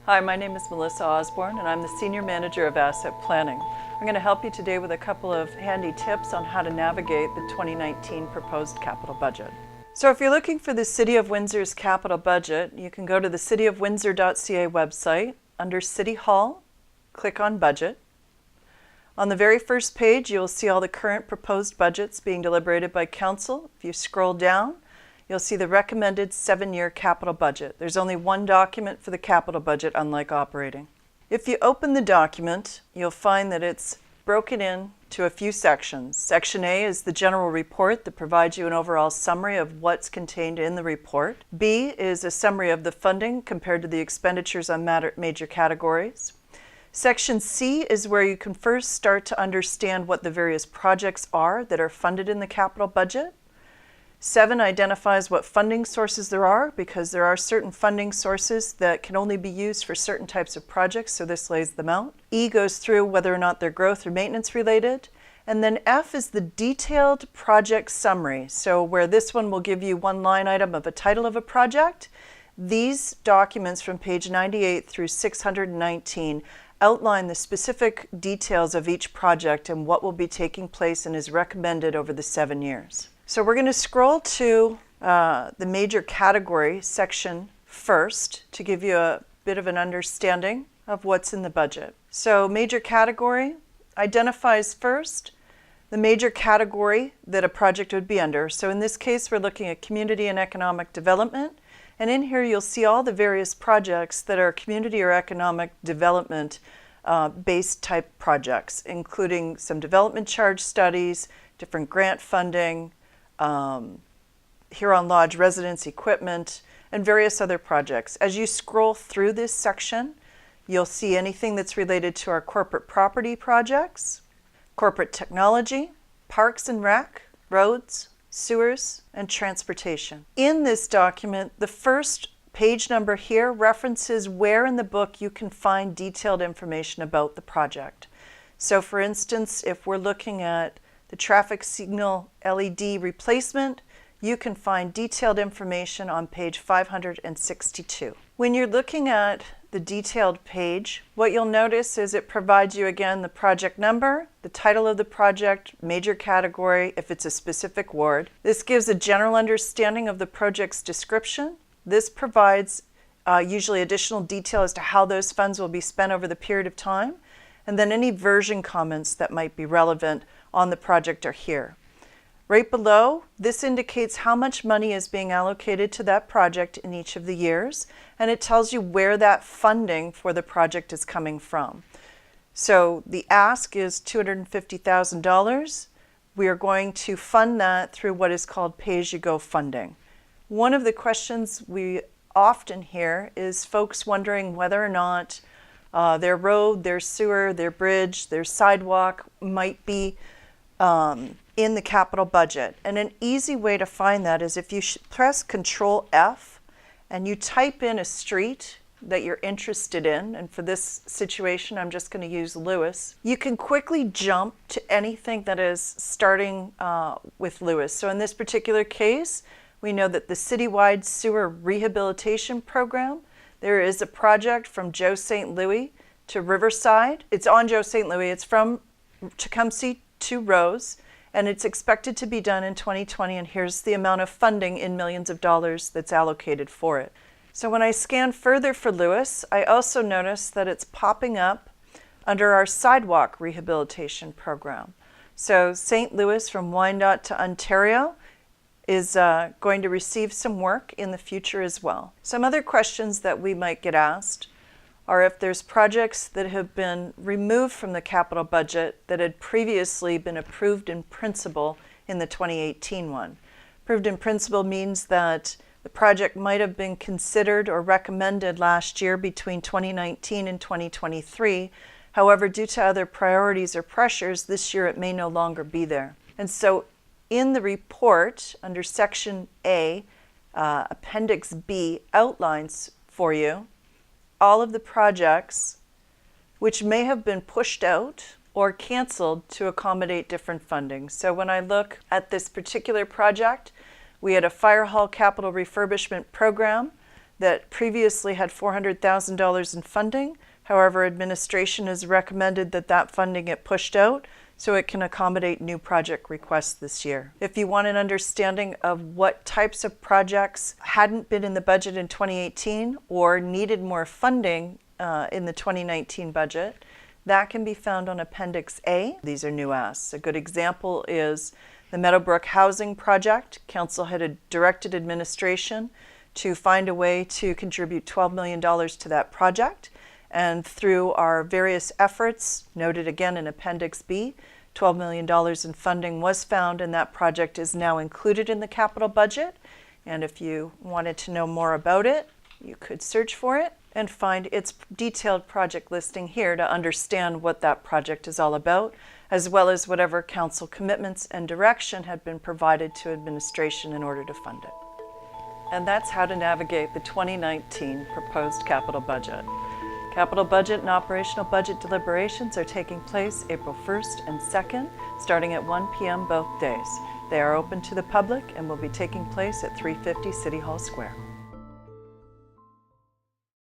Hi, my name is Melissa Osborne and I'm the Senior Manager of Asset Planning. I'm going to help you today with a couple of handy tips on how to navigate the 2019 proposed capital budget. So if you're looking for the City of Windsor's capital budget, you can go to the cityofwindsor.ca website. Under City Hall, click on Budget. On the very first page, you'll see all the current proposed budgets being deliberated by Council. If you scroll down, you'll see the recommended 7-year capital budget. There's only one document for the capital budget, unlike operating. If you open the document, you'll find that it's broken into a few sections. Section A is the general report that provides you an overall summary of what's contained in the report. B is a summary of the funding compared to the expenditures on major categories. Section C is where you can first start to understand what the various projects are that are funded in the capital budget. 7 identifies what funding sources there are, because there are certain funding sources that can only be used for certain types of projects, so this lays them out. E goes through whether or not they're growth or maintenance related. And then F is the detailed project summary. So where this one will give you one line item of a title of a project, these documents from page 98 through 619 outline the specific details of each project and what will be taking place and is recommended over the 7 years. So we're going to scroll to the major category section first to give you a bit of an understanding of what's in the budget. So major category identifies first the major category that a project would be under. So in this case, we're looking at community and economic development. And in here, you'll see all the various projects that are community or economic development based type projects, including some development charge studies, different grant funding, Huron Lodge residence equipment, and various other projects. As you scroll through this section, you'll see anything that's related to our corporate property projects, corporate technology, parks and rec, roads, sewers, and transportation. In this document, the first page number here references where in the book you can find detailed information about the project. So for instance, if we're looking at the traffic signal LED replacement, you can find detailed information on page 562. When you're looking at the detailed page, what you'll notice is it provides you again the project number, the title of the project, major category, if it's a specific ward. This gives a general understanding of the project's description. This provides usually additional detail as to how those funds will be spent over the period of time, and then any version comments that might be relevant on the project are here. Right below, this indicates how much money is being allocated to that project in each of the years, and it tells you where that funding for the project is coming from. So the ask is $250,000. We are going to fund that through what is called pay-as-you-go funding. One of the questions we often hear is folks wondering whether or not their road, their sewer, their bridge, their sidewalk might be in the capital budget. And an easy way to find that is if you press Control F and you type in a street that you're interested in, and for this situation I'm just going to use Lewis, you can quickly jump to anything that is starting with Lewis. So in this particular case, we know that the citywide sewer rehabilitation program, there is a project from Joe St. Louis to Riverside. It's on Joe St. Louis. It's from Tecumseh to Rose, and it's expected to be done in 2020, and here's the amount of funding in millions of dollars that's allocated for it. So when I scan further for Lewis, I also notice that it's popping up under our sidewalk rehabilitation program. So St. Louis from Wyandotte to Ontario is going to receive some work in the future as well. Some other questions that we might get asked are if there's projects that have been removed from the capital budget that had previously been approved in principle in the 2018 one. Approved in principle means that the project might have been considered or recommended last year between 2019 and 2023. However, due to other priorities or pressures, this year it may no longer be there. And so in the report, under Section A, Appendix B outlines for you all of the projects which may have been pushed out or canceled to accommodate different funding. So when I look at this particular project, we had a fire hall capital refurbishment program that previously had $400,000 in funding. However, administration has recommended that that funding get pushed out so it can accommodate new project requests this year. If you want an understanding of what types of projects hadn't been in the budget in 2018 or needed more funding in the 2019 budget, that can be found on Appendix A. These are new asks. A good example is the Meadowbrook Housing Project. Council had directed administration to find a way to contribute $12 million to that project. And through our various efforts, noted again in Appendix B, $12 million in funding was found, and that project is now included in the capital budget. And if you wanted to know more about it, you could search for it and find its detailed project listing here to understand what that project is all about, as well as whatever council commitments and direction had been provided to administration in order to fund it. And that's how to navigate the 2019 proposed capital budget. Capital budget and operational budget deliberations are taking place April 1st and 2nd, starting at 1 p.m. both days. They are open to the public and will be taking place at 350 City Hall Square.